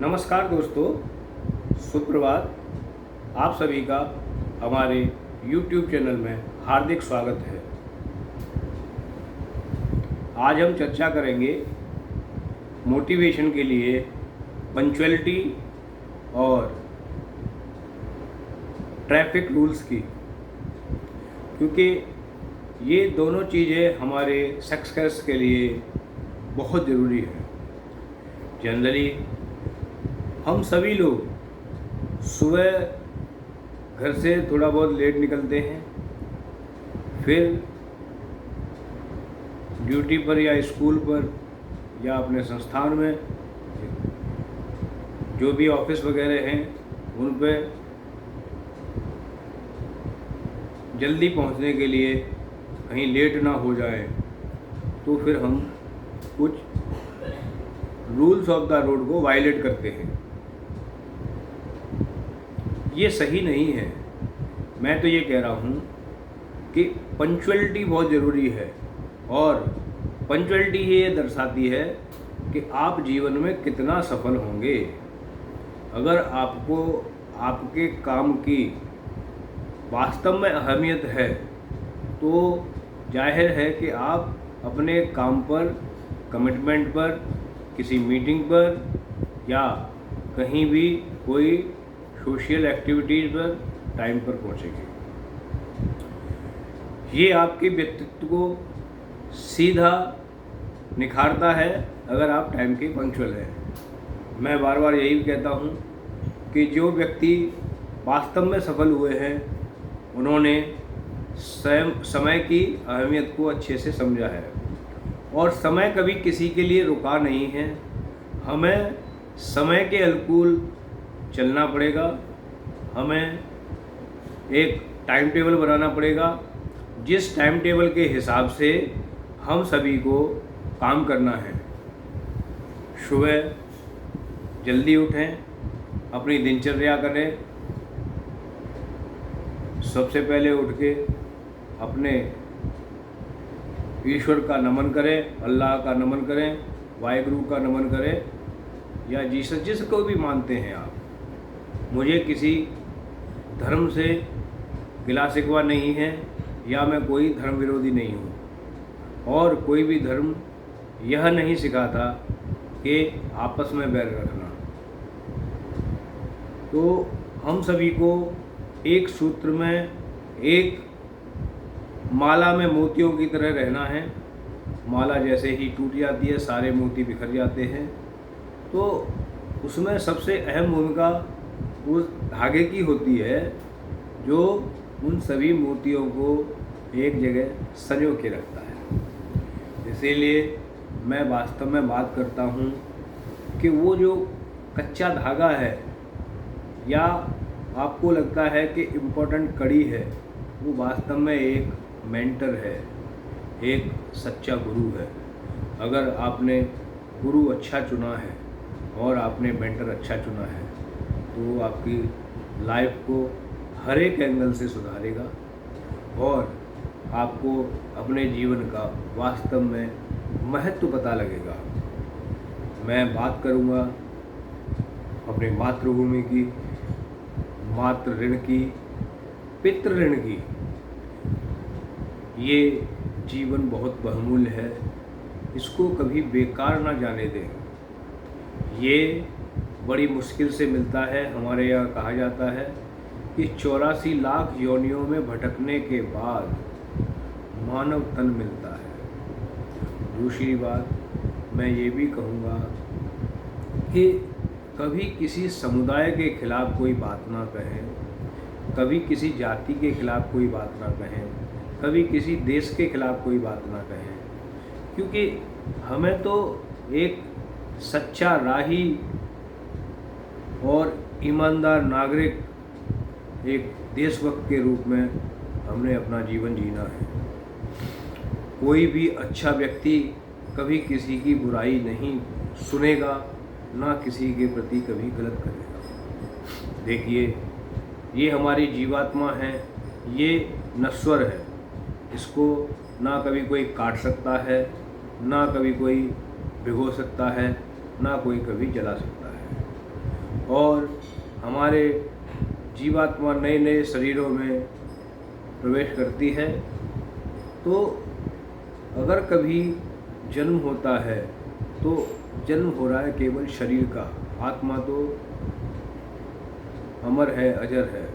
नमस्कार दोस्तों, सुप्रभात। आप सभी का हमारे YouTube चैनल में हार्दिक स्वागत है। आज हम चर्चा करेंगे मोटिवेशन के लिए पंक्चुअलिटी और ट्रैफिक रूल्स की, क्योंकि ये दोनों चीज़ें हमारे सक्सेस के लिए बहुत ज़रूरी है। जनरली हम सभी लोग सुबह घर से थोड़ा बहुत लेट निकलते हैं, फिर ड्यूटी पर या स्कूल पर या अपने संस्थान में जो भी ऑफिस वगैरह हैं उन पे जल्दी पहुंचने के लिए कहीं लेट ना हो जाए, तो फिर हम कुछ रूल्स ऑफ द रोड को वायलेट करते हैं। ये सही नहीं है। मैं तो ये कह रहा हूँ कि पंक्चुअलिटी बहुत ज़रूरी है, और पंक्चुअलिटी ये दर्शाती है कि आप जीवन में कितना सफल होंगे। अगर आपको आपके काम की वास्तव में अहमियत है तो जाहिर है कि आप अपने काम पर, कमिटमेंट पर, किसी मीटिंग पर या कहीं भी कोई सोशल एक्टिविटीज़ पर टाइम पर पहुंचेंगे। ये आपके व्यक्तित्व को सीधा निखारता है अगर आप टाइम के पंक्चुअल हैं। मैं बार बार यही कहता हूँ कि जो व्यक्ति वास्तव में सफल हुए हैं उन्होंने समय की अहमियत को अच्छे से समझा है, और समय कभी किसी के लिए रुका नहीं है। हमें समय के अनुकूल चलना पड़ेगा, हमें एक टाइम टेबल बनाना पड़ेगा, जिस टाइम टेबल के हिसाब से हम सभी को काम करना है। सुबह जल्दी उठें, अपनी दिनचर्या करें। सबसे पहले उठ के अपने ईश्वर का नमन करें, अल्लाह का नमन करें, वाहिगुरु का नमन करें, या जिसको भी मानते हैं आप। मुझे किसी धर्म से गिला शिकवा नहीं है, या मैं कोई धर्म विरोधी नहीं हूँ, और कोई भी धर्म यह नहीं सिखाता कि आपस में बैर रखना। तो हम सभी को एक सूत्र में, एक माला में मोतियों की तरह रहना है। माला जैसे ही टूट जाती है सारे मोती बिखर जाते हैं, तो उसमें सबसे अहम भूमिका उस धागे की होती है जो उन सभी मोतियों को एक जगह संजो के रखता है। इसीलिए मैं वास्तव में बात करता हूँ कि वो जो कच्चा धागा है, या आपको लगता है कि इम्पोर्टेंट कड़ी है, वो वास्तव में एक मेंटर है, एक सच्चा गुरु है। अगर आपने गुरु अच्छा चुना है और आपने मेंटर अच्छा चुना है तो आपकी लाइफ को हर एक एंगल से सुधारेगा, और आपको अपने जीवन का वास्तव में महत्व पता लगेगा। मैं बात करूँगा अपनी मातृभूमि की, मातृ ऋण की, पितृ ऋण की। ये जीवन बहुत बहुमूल्य है, इसको कभी बेकार ना जाने दें। ये बड़ी मुश्किल से मिलता है। हमारे यहाँ कहा जाता है कि 84 लाख योनियों में भटकने के बाद मानव तन मिलता है। दूसरी बात मैं ये भी कहूँगा कि कभी किसी समुदाय के खिलाफ कोई बात ना कहें, कभी किसी जाति के खिलाफ कोई बात ना कहें, कभी किसी देश के खिलाफ कोई बात ना कहें, क्योंकि हमें तो एक सच्चा राही और ईमानदार नागरिक, एक देशभक्त के रूप में हमने अपना जीवन जीना है। कोई भी अच्छा व्यक्ति कभी किसी की बुराई नहीं सुनेगा, ना किसी के प्रति कभी गलत करेगा। देखिए, ये हमारी जीवात्मा है, ये नश्वर है, इसको ना कभी कोई काट सकता है, ना कभी कोई भिगो सकता है, ना कोई कभी जला सकता है। और हमारे जीवात्मा नए नए शरीरों में प्रवेश करती है। तो अगर कभी जन्म होता है तो जन्म हो रहा है केवल शरीर का, आत्मा तो अमर है, अजर है।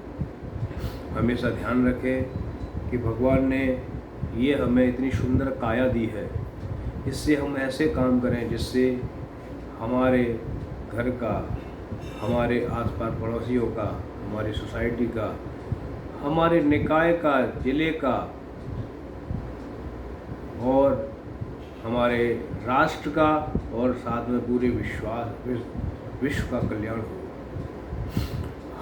हमेशा ध्यान रखें कि भगवान ने ये हमें इतनी सुंदर काया दी है, इससे हम ऐसे काम करें जिससे हमारे घर का, हमारे आसपास पड़ोसियों का, हमारी सोसाइटी का, हमारे निकाय का, जिले का और हमारे राष्ट्र का और साथ में पूरे विश्व का कल्याण हो।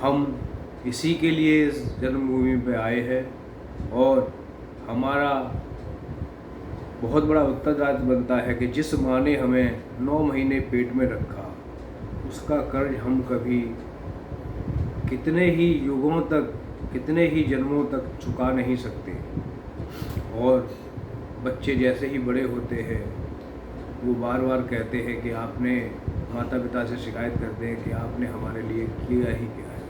हम इसी के लिए इस जन्मभूमि पे आए हैं और हमारा बहुत बड़ा उत्तरदायित्व बनता है कि जिस माँ ने हमें 9 महीने पेट में रखा, उसका कर्ज हम कभी कितने ही युगों तक, कितने ही जन्मों तक चुका नहीं सकते। और बच्चे जैसे ही बड़े होते हैं वो बार बार कहते हैं कि आपने, माता पिता से शिकायत करते हैं कि आपने हमारे लिए किया ही क्या है।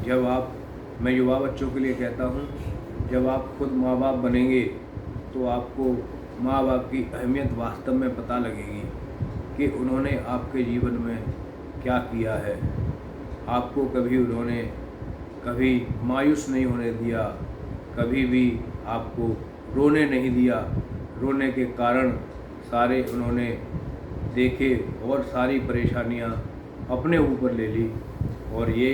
जब आप, मैं युवा बच्चों के लिए कहता हूँ, जब आप खुद माँ बाप बनेंगे तो आपको माँ बाप की अहमियत वास्तव में पता लगेगी कि उन्होंने आपके जीवन में क्या किया है। आपको कभी उन्होंने कभी मायूस नहीं होने दिया, कभी भी आपको रोने नहीं दिया। रोने के कारण सारे उन्होंने देखे और सारी परेशानियाँ अपने ऊपर ले ली। और ये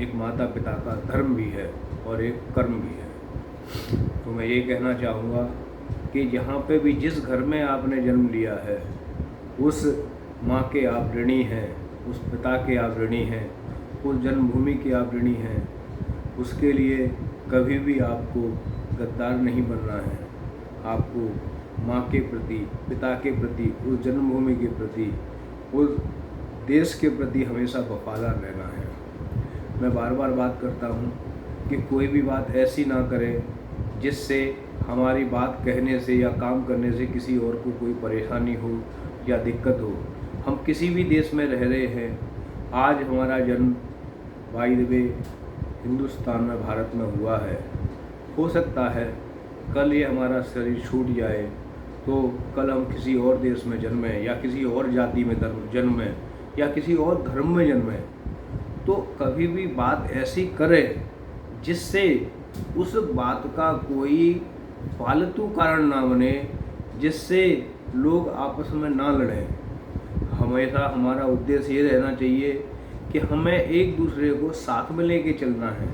एक माता पिता का धर्म भी है और एक कर्म भी है। तो मैं ये कहना चाहूँगा कि जहाँ पे भी, जिस घर में आपने जन्म लिया है, उस माँ के आप ऋणी हैं, उस पिता के आप ऋणी हैं, उस जन्मभूमि के आप ऋणी हैं। उसके लिए कभी भी आपको गद्दार नहीं बनना है। आपको माँ के प्रति, पिता के प्रति, उस जन्मभूमि के प्रति, उस देश के प्रति हमेशा वफादार रहना है। मैं बार बार बात करता हूँ कि कोई भी बात ऐसी ना करें जिससे हमारी बात कहने से या काम करने से किसी और को कोई परेशानी हो या दिक्कत हो। हम किसी भी देश में रह रहे हैं, आज हमारा जन्म बाय द वे हिंदुस्तान में, भारत में हुआ है। हो सकता है कल ये हमारा शरीर छूट जाए तो कल हम किसी और देश में जन्में या किसी और जाति में जन्में या किसी और धर्म में जन्में। तो कभी भी बात ऐसी करें जिससे उस बात का कोई फालतू कारण ना बने, जिससे लोग आपस में ना लड़ें। हमेशा हमारा उद्देश्य ये रहना चाहिए कि हमें एक दूसरे को साथ में लेके चलना है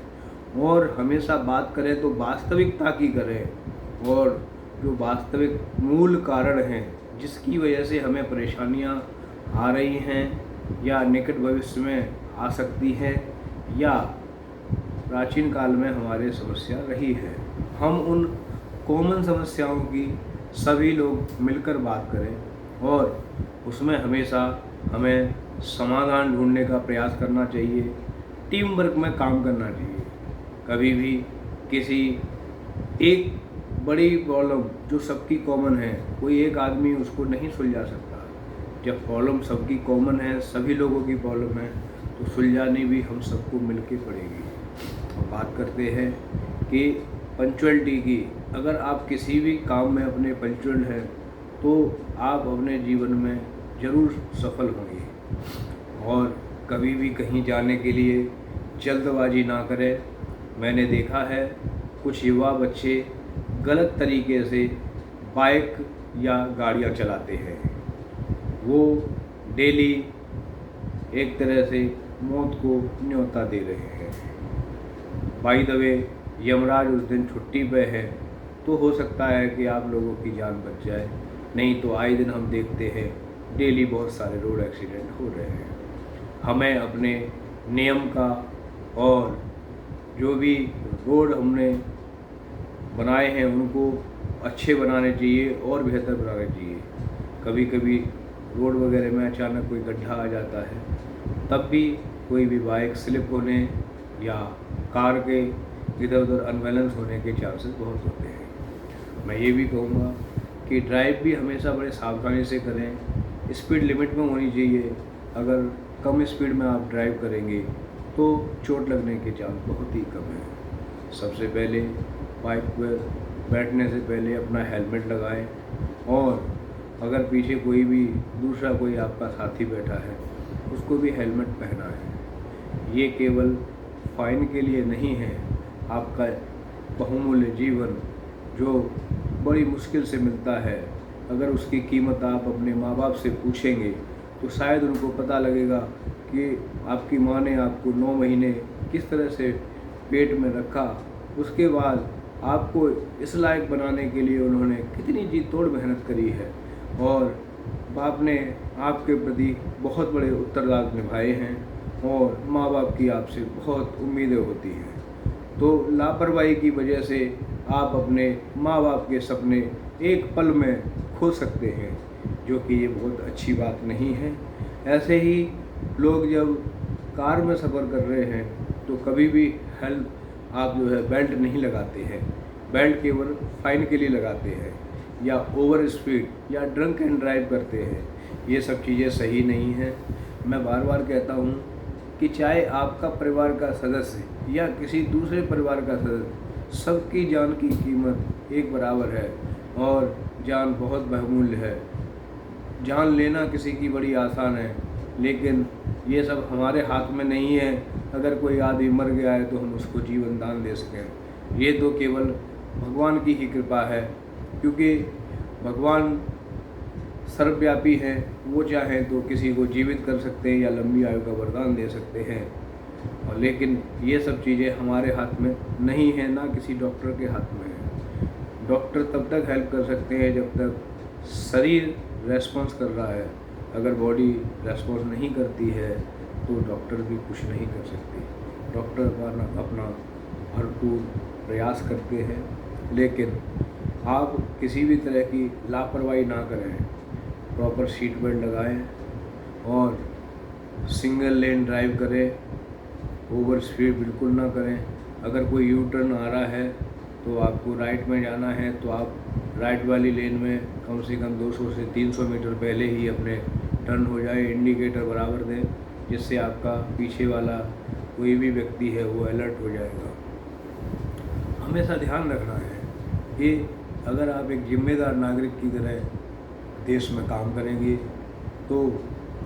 और हमेशा बात करें तो वास्तविकता की करें। और जो वास्तविक मूल कारण हैं जिसकी वजह से हमें परेशानियां आ रही हैं या निकट भविष्य में आ सकती हैं या प्राचीन काल में हमारे समस्या रही है, हम उन कॉमन समस्याओं की सभी लोग मिलकर बात करें और उसमें हमेशा हमें समाधान ढूंढने का प्रयास करना चाहिए। टीम वर्क में काम करना चाहिए। कभी भी किसी एक बड़ी प्रॉब्लम जो सबकी कॉमन है, कोई एक आदमी उसको नहीं सुलझा सकता। जब प्रॉब्लम सबकी कॉमन है, सभी लोगों की प्रॉब्लम है, तो सुलझानी भी हम सबको मिलके पड़ेगी। हम बात करते हैं कि पंक्चुअलिटी की। अगर आप किसी भी काम में अपने पंक्चुअल हैं तो आप अपने जीवन में ज़रूर सफल होंगे। और कभी भी कहीं जाने के लिए जल्दबाजी ना करें। मैंने देखा है कुछ युवा बच्चे गलत तरीके से बाइक या गाड़ियाँ चलाते हैं। वो डेली एक तरह से मौत को न्योता दे रहे हैं। बाय द वे यमराज उस दिन छुट्टी पे है तो हो सकता है कि आप लोगों की जान बच जाए, नहीं तो आए दिन हम देखते हैं डेली बहुत सारे रोड एक्सीडेंट हो रहे हैं। हमें अपने नियम का और जो भी रोड हमने बनाए हैं उनको अच्छे बनाने चाहिए और बेहतर बनाने चाहिए। कभी कभी रोड वगैरह में अचानक कोई गड्ढा आ जाता है, तब भी कोई भी बाइक स्लिप होने या कार के इधर उधर अनबैलेंस होने के चांसेस बहुत होते हैं। मैं ये भी कहूँगा कि ड्राइव भी हमेशा बड़े सावधानी से करें। स्पीड लिमिट में होनी चाहिए। अगर कम स्पीड में आप ड्राइव करेंगे तो चोट लगने के चांस बहुत ही कम है। सबसे पहले बाइक पर बैठने से पहले अपना हेलमेट लगाएं और अगर पीछे कोई भी दूसरा कोई आपका साथी बैठा है उसको भी हेलमेट पहनाएं। ये केवल फाइन के लिए नहीं है, आपका बहुमूल्य जीवन जो बड़ी मुश्किल से मिलता है, अगर उसकी कीमत आप अपने माँ बाप से पूछेंगे तो शायद उनको पता लगेगा कि आपकी माँ ने आपको 9 महीने किस तरह से पेट में रखा, उसके बाद आपको इस लायक बनाने के लिए उन्होंने कितनी जी तोड़ मेहनत करी है और बाप ने आपके प्रति बहुत बड़े उत्तरदायित्व निभाए हैं और माँ बाप की आपसे बहुत उम्मीदें होती हैं। तो लापरवाही की वजह से आप अपने माँ बाप के सपने एक पल में खो सकते हैं, जो कि ये बहुत अच्छी बात नहीं है। ऐसे ही लोग जब कार में सफ़र कर रहे हैं तो कभी भी हेल्प आप जो है बेल्ट नहीं लगाते हैं, बेल्ट केवल फाइन के लिए लगाते हैं, या ओवर स्पीड या ड्रंक एंड ड्राइव करते हैं। ये सब चीज़ें सही नहीं हैं। मैं बार बार कहता हूँ कि चाहे आपका परिवार का सदस्य या किसी दूसरे परिवार का सदस्य, सबकी जान की कीमत एक बराबर है और जान बहुत बहुमूल्य है। जान लेना किसी की बड़ी आसान है, लेकिन ये सब हमारे हाथ में नहीं है। अगर कोई आदमी मर गया है तो हम उसको जीवन दान दे सकें, ये तो केवल भगवान की ही कृपा है, क्योंकि भगवान सर्वव्यापी हैं। वो चाहें तो किसी को जीवित कर सकते हैं या लंबी आयु का वरदान दे सकते हैं, और लेकिन ये सब चीज़ें हमारे हाथ में नहीं है, ना किसी डॉक्टर के हाथ में है। डॉक्टर तब तक हेल्प कर सकते हैं जब तक शरीर रेस्पॉन्स कर रहा है। अगर बॉडी रेस्पॉन्स नहीं करती है तो डॉक्टर भी कुछ नहीं कर सकते। डॉक्टर अपना भरपूर प्रयास करते हैं, लेकिन आप किसी भी तरह की लापरवाही ना करें। प्रॉपर सीट बेल्ट लगाएं और सिंगल लेन ड्राइव करें, ओवर स्पीड बिल्कुल ना करें। अगर कोई यू टर्न आ रहा है तो आपको राइट में जाना है तो आप राइट वाली लेन में कम से कम 200 से 300 मीटर पहले ही अपने टर्न हो जाए। इंडिकेटर बराबर दें, जिससे आपका पीछे वाला कोई भी व्यक्ति है वो अलर्ट हो जाएगा। हमेशा ध्यान रखना है कि अगर आप एक जिम्मेदार नागरिक की तरह देश में काम करेंगे तो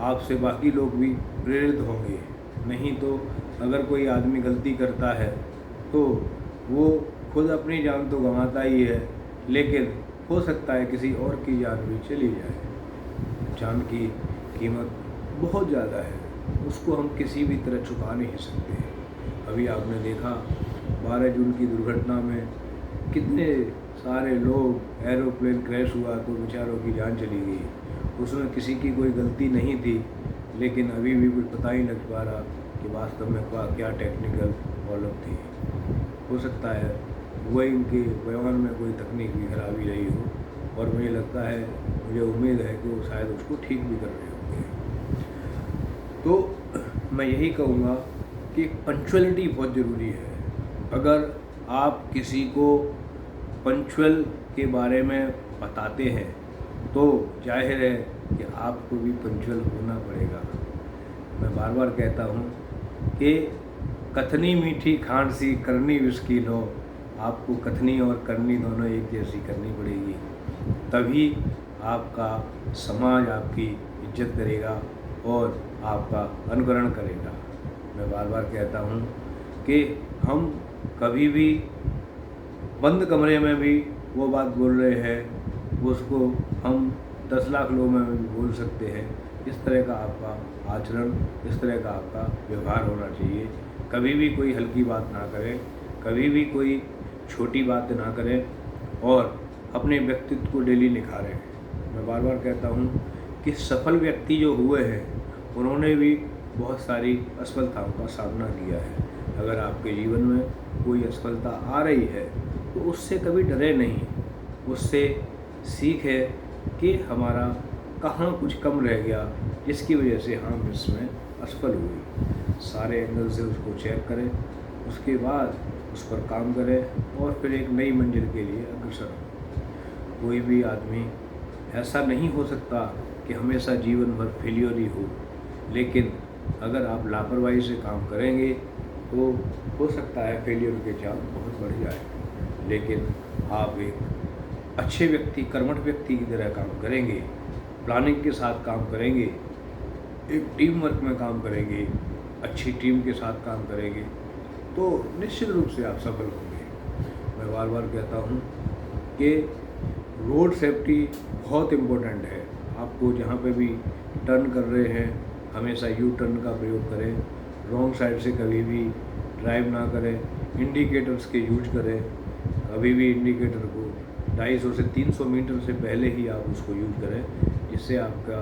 आपसे बाकी लोग भी प्रेरित होंगे। नहीं तो अगर कोई आदमी गलती करता है तो वो खुद अपनी जान तो गंवाता ही है, लेकिन हो सकता है किसी और की जान भी चली जाए। जान की कीमत बहुत ज़्यादा है, उसको हम किसी भी तरह चुका नहीं सकते। अभी आपने देखा 12 जून की दुर्घटना में कितने सारे लोग, एरोप्लेन क्रैश हुआ तो बेचारों की जान चली गई। उसमें किसी की कोई गलती नहीं थी, लेकिन अभी भी कुछ पता ही नहीं पा रहा कि वास्तव में क्या टेक्निकल प्रॉब्लम थी। हो सकता है वही इनके बयान में कोई तकनीकी खराबी रही हो, और मुझे लगता है, मुझे उम्मीद है कि वो शायद उसको ठीक भी कर रहे होंगे। तो मैं यही कहूँगा कि पंक्चुअलिटी बहुत ज़रूरी है। अगर आप किसी को पंक्चुअल के बारे में बताते हैं तो जाहिर है कि आपको भी पंक्चुअल होना पड़ेगा। मैं बार बार कहता हूँ कि कथनी मीठी खांड सी करनी मुश्किल हो, आपको कथनी और करनी दोनों एक जैसी करनी पड़ेगी, तभी आपका समाज आपकी इज्जत करेगा और आपका अनुकरण करेगा। मैं बार बार कहता हूँ कि हम कभी भी बंद कमरे में भी वो बात बोल रहे हैं, उसको हम 10 लाख लोगों में भी बोल सकते हैं। इस तरह का आपका आचरण, इस तरह का आपका व्यवहार होना चाहिए। कभी भी कोई हल्की बात ना करें, कभी भी कोई छोटी बात ना करें और अपने व्यक्तित्व को डेली निखारें। मैं बार बार कहता हूँ कि सफल व्यक्ति जो हुए हैं उन्होंने भी बहुत सारी असफलताओं का सामना किया है। अगर आपके जीवन में कोई असफलता आ रही है तो उससे कभी डरे नहीं, उससे सीख है कि हमारा कहाँ कुछ कम रह गया जिसकी वजह से हम इसमें असफल हुए। सारे एंगल से उसको चेक करें, उसके बाद उस पर काम करें और फिर एक नई मंजिल के लिए अग्रसर हों। कोई भी आदमी ऐसा नहीं हो सकता कि हमेशा जीवन भर फेलियर ही हो, लेकिन अगर आप लापरवाही से काम करेंगे तो हो सकता है फेलियर के चांस बहुत बढ़ जाए, लेकिन आप एक अच्छे व्यक्ति, कर्मठ व्यक्ति की तरह काम करेंगे, प्लानिंग के साथ काम करेंगे, एक टीम वर्क में काम करेंगे, अच्छी टीम के साथ काम करेंगे, तो निश्चित रूप से आप सफल होंगे। मैं बार बार कहता हूँ कि रोड सेफ्टी बहुत इम्पोर्टेंट है। आपको जहाँ पे भी टर्न कर रहे हैं हमेशा यू टर्न का प्रयोग करें, रॉन्ग साइड से कभी भी ड्राइव ना करें, इंडिकेटर्स के यूज करें। कभी भी इंडिकेटर को 250 से 300 मीटर से पहले ही आप उसको यूज करें, जिससे आपका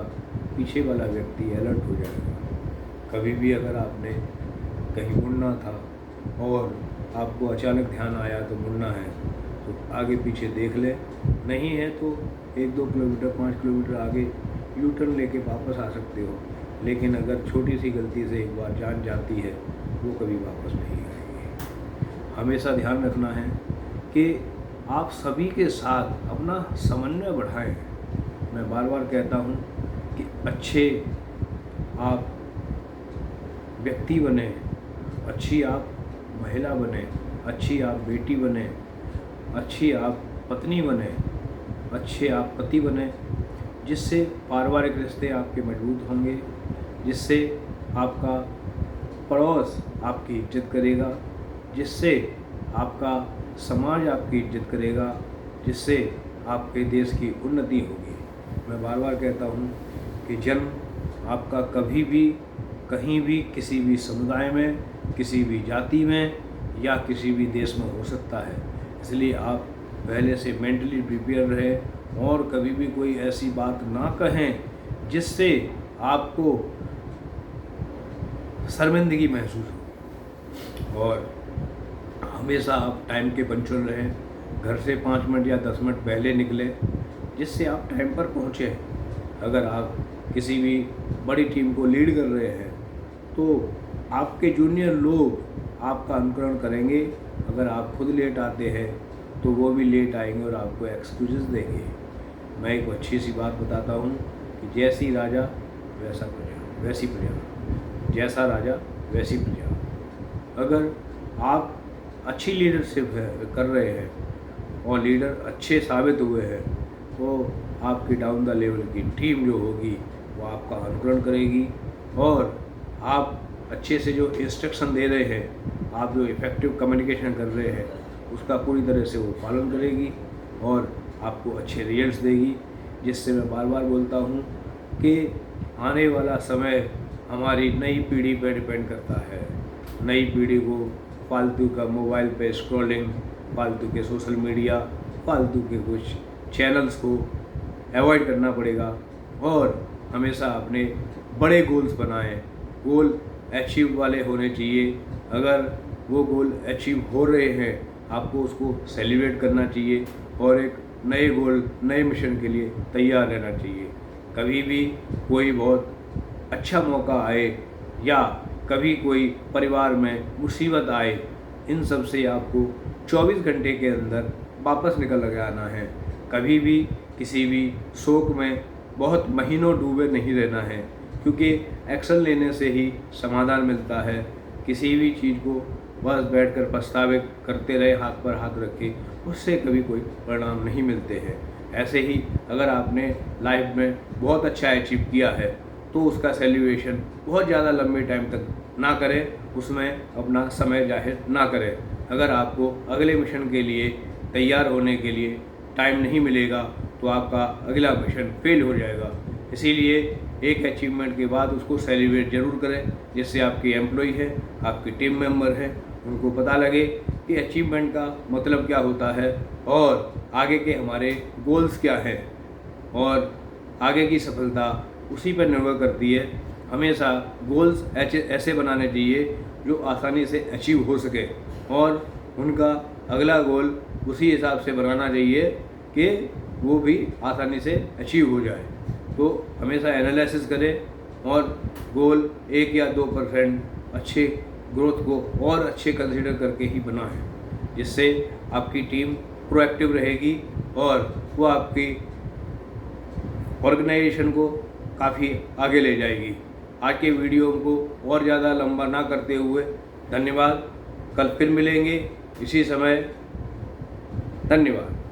पीछे वाला व्यक्ति अलर्ट हो जाएगा। कभी भी अगर आपने कहीं मुड़ना था और आपको अचानक ध्यान आया तो मुड़ना है, तो आगे पीछे देख ले, नहीं है तो 1-2 किलोमीटर 5 किलोमीटर आगे यू टर्न लेके वापस आ सकते हो। लेकिन अगर छोटी सी गलती से एक बार जान जाती है वो कभी वापस नहीं आएगी। हमेशा ध्यान रखना है कि आप सभी के साथ अपना समन्वय बढ़ाएं। मैं बार बार कहता हूँ कि अच्छे आप व्यक्ति बने, अच्छी आप महिला बने, अच्छी आप बेटी बने, अच्छी आप पत्नी बने, अच्छे आप पति बने, जिससे पारिवारिक रिश्ते आपके मजबूत होंगे, जिससे आपका पड़ोस आपकी इज्जत करेगा, जिससे आपका समाज आपकी इज्जत करेगा, जिससे आपके देश की उन्नति होगी। मैं बार बार कहता हूँ कि जन्म आपका कभी भी कहीं भी किसी भी समुदाय में, किसी भी जाति में या किसी भी देश में हो सकता है। इसलिए आप पहले से मेंटली प्रिपेयर रहें और कभी भी कोई ऐसी बात ना कहें जिससे आपको शर्मिंदगी महसूस हो। और हमेशा आप टाइम के पंक्चुअल रहें, घर से 5 मिनट या 10 मिनट पहले निकलें, जिससे आप टाइम पर पहुँचें। अगर आप किसी भी बड़ी टीम को लीड कर रहे हैं तो आपके जूनियर लोग आपका अनुकरण करेंगे। अगर आप खुद लेट आते हैं तो वो भी लेट आएंगे और आपको एक्सक्यूजेस देंगे। मैं एक अच्छी सी बात बताता हूँ कि जैसी राजा वैसा प्रजा, वैसी प्रजा, जैसा राजा वैसी प्रजा। अगर आप अच्छी लीडरशिप कर रहे हैं और लीडर अच्छे साबित हुए हैं तो आपकी डाउन द लेवल की टीम जो होगी वो आपका अनुकरण करेगी और आप अच्छे से जो इंस्ट्रक्शन दे रहे हैं, आप जो इफ़ेक्टिव कम्युनिकेशन कर रहे हैं उसका पूरी तरह से वो पालन करेगी और आपको अच्छे रिजल्ट्स देगी। जिससे मैं बार बार बोलता हूँ कि आने वाला समय हमारी नई पीढ़ी पर डिपेंड करता है। नई पीढ़ी को फालतू का मोबाइल पे स्क्रॉलिंग, फालतू के सोशल मीडिया, फालतू के कुछ चैनल्स को अवॉइड करना पड़ेगा और हमेशा अपने बड़े गोल्स बनाएं। गोल अचीव वाले होने चाहिए। अगर वो गोल अचीव हो रहे हैं आपको उसको सेलिब्रेट करना चाहिए और एक नए गोल, नए मिशन के लिए तैयार रहना चाहिए। कभी भी कोई बहुत अच्छा मौका आए या कभी कोई परिवार में मुसीबत आए, इन सब से आपको 24 घंटे के अंदर वापस निकल के आना है। कभी भी किसी भी शोक में बहुत महीनों डूबे नहीं रहना है, क्योंकि एक्शन लेने से ही समाधान मिलता है। किसी भी चीज़ को बस बैठकर पछतावे करते रहे हाथ पर हाथ रखे, उससे कभी कोई परिणाम नहीं मिलते हैं। ऐसे ही अगर आपने लाइफ में बहुत अच्छा अचीव किया है तो उसका सेलिब्रेशन बहुत ज़्यादा लंबे टाइम तक ना करें, उसमें अपना समय जाहिर ना करें। अगर आपको अगले मिशन के लिए तैयार होने के लिए टाइम नहीं मिलेगा तो आपका अगला मिशन फेल हो जाएगा। इसीलिए एक अचीवमेंट के बाद उसको सेलिब्रेट ज़रूर करें, जिससे आपके एम्प्लॉय है, आपके टीम मेंबर हैं, उनको पता लगे कि अचीवमेंट का मतलब क्या होता है और आगे के हमारे गोल्स क्या हैं और आगे की सफलता उसी पर निर्भर करती है। हमेशा गोल्स ऐसे बनाने चाहिए जो आसानी से अचीव हो सके और उनका अगला गोल उसी हिसाब से बनाना चाहिए कि वो भी आसानी से अचीव हो जाए। तो हमेशा एनालिसिस करें और गोल 1 या 2% अच्छे ग्रोथ को और अच्छे कंसीडर करके ही बनाएं, जिससे आपकी टीम प्रोएक्टिव रहेगी और वो आपकी ऑर्गेनाइजेशन को काफ़ी आगे ले जाएगी। आज के वीडियो को और ज़्यादा लंबा ना करते हुए धन्यवाद। कल फिर मिलेंगे इसी समय। धन्यवाद।